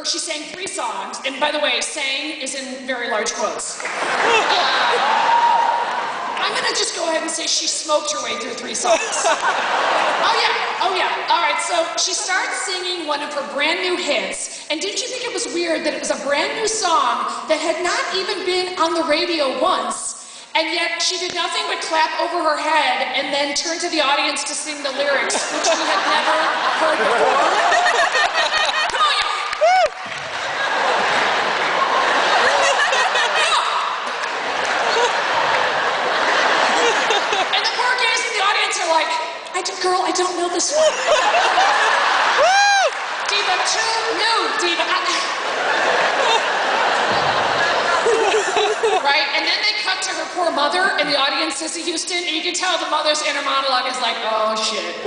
she sang 3 songs, and by the way, sang is in very large quotes. I'm gonna just go ahead and say she smoked her way through 3 songs. Oh yeah. All right, so she starts singing one of her brand new hits, and didn't you think it was weird that it was a brand new song that had not even been on the radio once, and yet she did nothing but clap over her head and then turn to the audience to sing the lyrics, which we had never heard before. Come on, y'all. And the poor guys in the audience are like, girl, I don't know this one. Diva, too new, Diva. Right? And then they cut to her poor mother in the audience, Sissy Houston, and you can tell the mother's inner monologue is like, oh shit.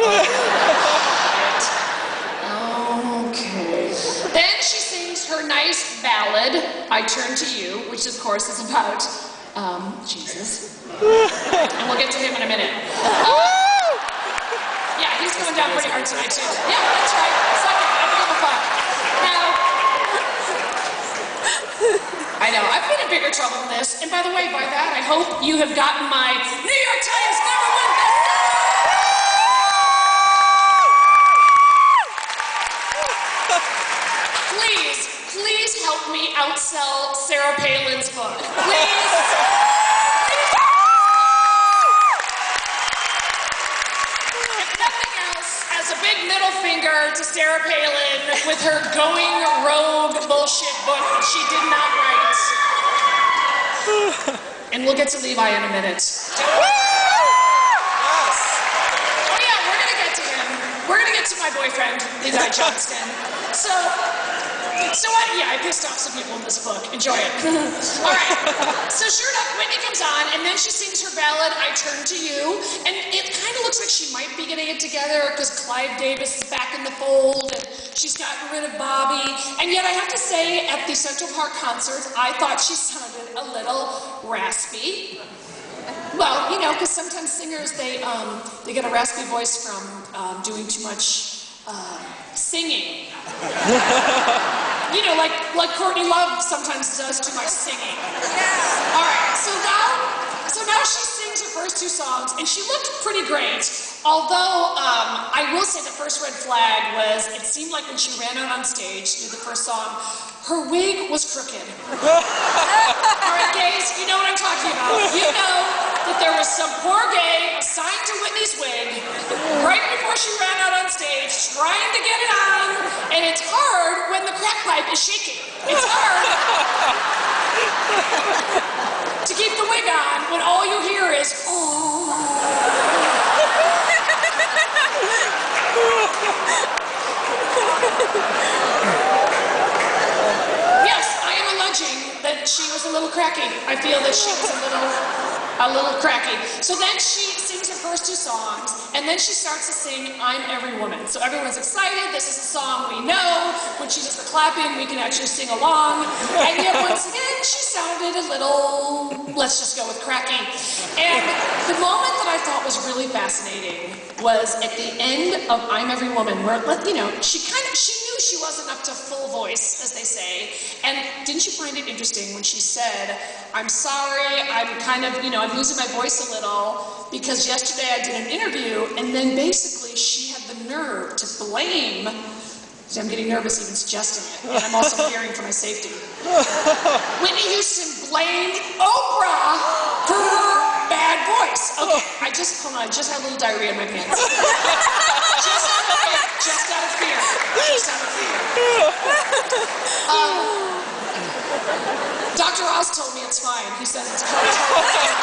Okay. Then she sings her nice ballad, I Turn to You, which of course is about Jesus. And we'll get to him in a minute. Yeah, he's going down pretty hard tonight too. Yeah, that's right. Suck it. I don't give a fuck. Now, I know, I've been in bigger trouble than this. And by the way, by that, I hope you have gotten my New York Times #1 bestseller! Please help me outsell Sarah Palin's book. Please. If nothing else, as a big middle finger to Sarah Palin with her going rogue bullshit book she did not write. And we'll get to Levi in a minute. Yes. Oh yeah, we're gonna get to him. We're gonna get to my boyfriend, Levi Johnston. So I pissed off some people in this book. Enjoy it. All right. So sure enough, Whitney comes on, and then she sings her ballad, I Turn to You, and it kind of looks like she might be getting it together because Clive Davis is back in the fold, and she's gotten rid of Bobby. And yet I have to say, at the Central Park concert, I thought she sounded a little raspy. Well, you know, because sometimes singers, they get a raspy voice from doing too much singing. You know, like Courtney Love sometimes does too much singing. Yeah. All right, so now she sings her first 2 songs, and she looked pretty great. Although, I will say the first red flag was, it seemed like when she ran out on stage to do the first song, her wig was crooked. All right, gays, you know what I'm talking about. You know that there was some poor gay assigned to Whitney's wig right before she ran out on stage, trying to get it on, and it's hard when the crack pipe is shaking. It's hard to keep the wig on when all you hear is, oh. Yes, I am alleging that she was a little cracky. I feel that she was a little cracky. So then she sings her first 2 songs, and then she starts to sing I'm Every Woman. So everyone's excited. This is a song we know. When she does the clapping, we can actually sing along. And yet once again, she sounded a little, let's just go with cracky. And the moment that I thought was really fascinating was at the end of I'm Every Woman, where, you know, she knew she wasn't up to full voice, as they say. And didn't you find it interesting when she said, I'm sorry, I'm kind of, you know, I'm losing my voice a little because yesterday I did an interview, and then basically she had the nerve to blame, I'm getting nervous even suggesting it, and I'm also fearing for my safety. Whitney Houston blamed Oprah for her bad voice. Okay, hold on, I just had a little diarrhea in my pants. Just out of fear. Dr. Oz told me it's fine. He said it's totally fine.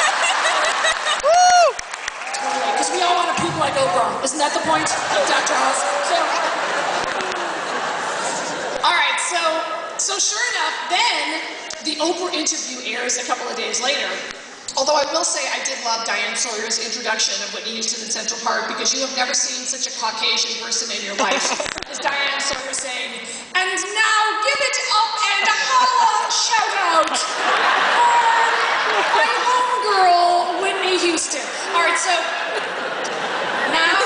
Totally, because we all want to poop like Oprah. Isn't that the point of Dr. Oz? All right, so sure enough, then the Oprah interview airs a couple of days later. Although I will say I did love Diane Sawyer's introduction of Whitney Houston in Central Park, because you have never seen such a Caucasian person in your life as Diane Sawyer saying, and now give it up and holla, shout out for my homegirl, Whitney Houston. All right, so now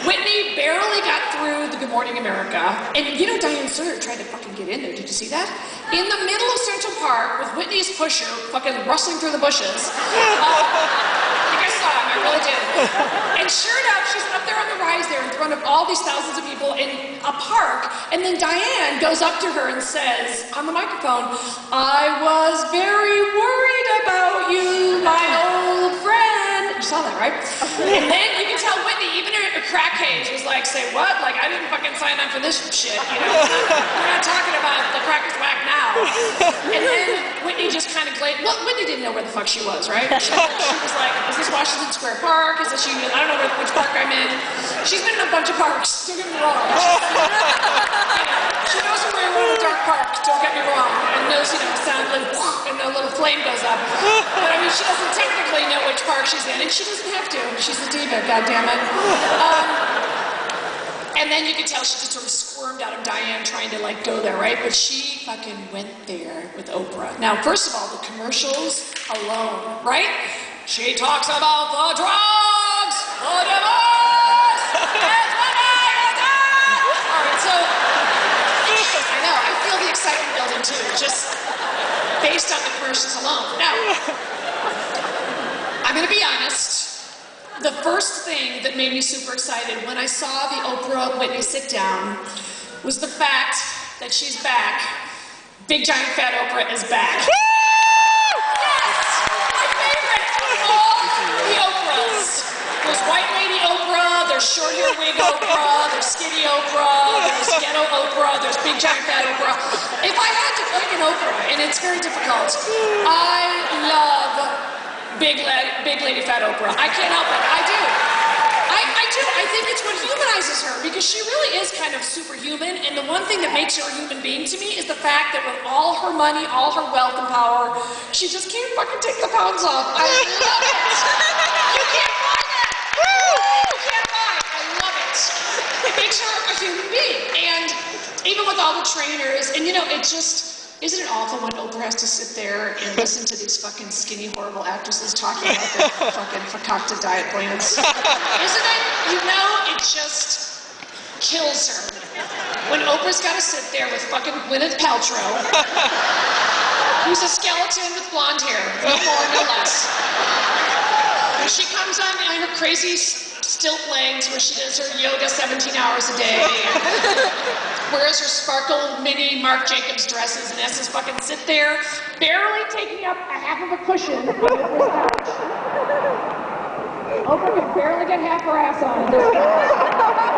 Whitney barely got through the Good Morning Morning America, and you know Diane Sawyer tried to fucking get in there. Did you see that? In the middle of Central Park with Whitney's pusher fucking rustling through the bushes. I think I saw him, I really did. And sure enough, she's up there on the rise there in front of all these thousands of people in a park, and then Diane goes up to her and says, on the microphone, "I was very worried about you, my old friend." You saw that, right? And then you can tell Whitney, even her crack haze, was like, "Say what? Like, I didn't fucking sign up for this shit, you know? We're not talking about the crack is whack now." And then Whitney just kind of glared. Well, Whitney didn't know where the fuck she was, right? She was like, "Is this Washington Square Park? Is this Union? I don't know which park I'm in." She's been in a bunch of parks, don't get me wrong. She knows her way around a dark park, don't get me wrong. And knows, you know, sound like, and a little flame goes up. But I mean, she doesn't technically know which park she's in, and she doesn't have to. She's a diva, goddammit. And then you could tell she just sort of squirmed out of Diane trying to like go there, right? But she fucking went there with Oprah. Now, first of all, the commercials alone, right? She talks about the drugs, the divorce, and the night. All right, so I know, I feel the excitement building too, just based on the commercials alone. Now, I'm gonna be honest. The first thing that made me super excited when I saw the Oprah Whitney sit down was the fact that she's back. Big giant fat Oprah is back. Yes! My favorite! All the Oprahs. There's white lady Oprah, there's short hair wig Oprah, there's skinny Oprah, there's ghetto Oprah, there's big giant fat Oprah. If I had to pick an Oprah, and it's very difficult, I love Big lady fat Oprah. I can't help it. I do. I do. I think it's what humanizes her because she really is kind of superhuman. And the one thing that makes her a human being to me is the fact that with all her money, all her wealth and power, she just can't fucking take the pounds off. I love it. You can't buy that. You can't buy it. I love it. It makes her a human being. And even with all the trainers, and you know, it just. Isn't it awful when Oprah has to sit there and listen to these fucking skinny, horrible actresses talking about their fucking concocted diet plans? Isn't it? You know, it just kills her. When Oprah's got to sit there with fucking Gwyneth Paltrow, who's a skeleton with blonde hair, no more, no less. And she comes on her crazy stilt legs where she does her yoga 17 hours a day, wears her sparkle mini Marc Jacobs dresses, and has to fucking sit there, barely taking up a half of a cushion on Oprah's couch. Oprah can barely get half her ass on this couch.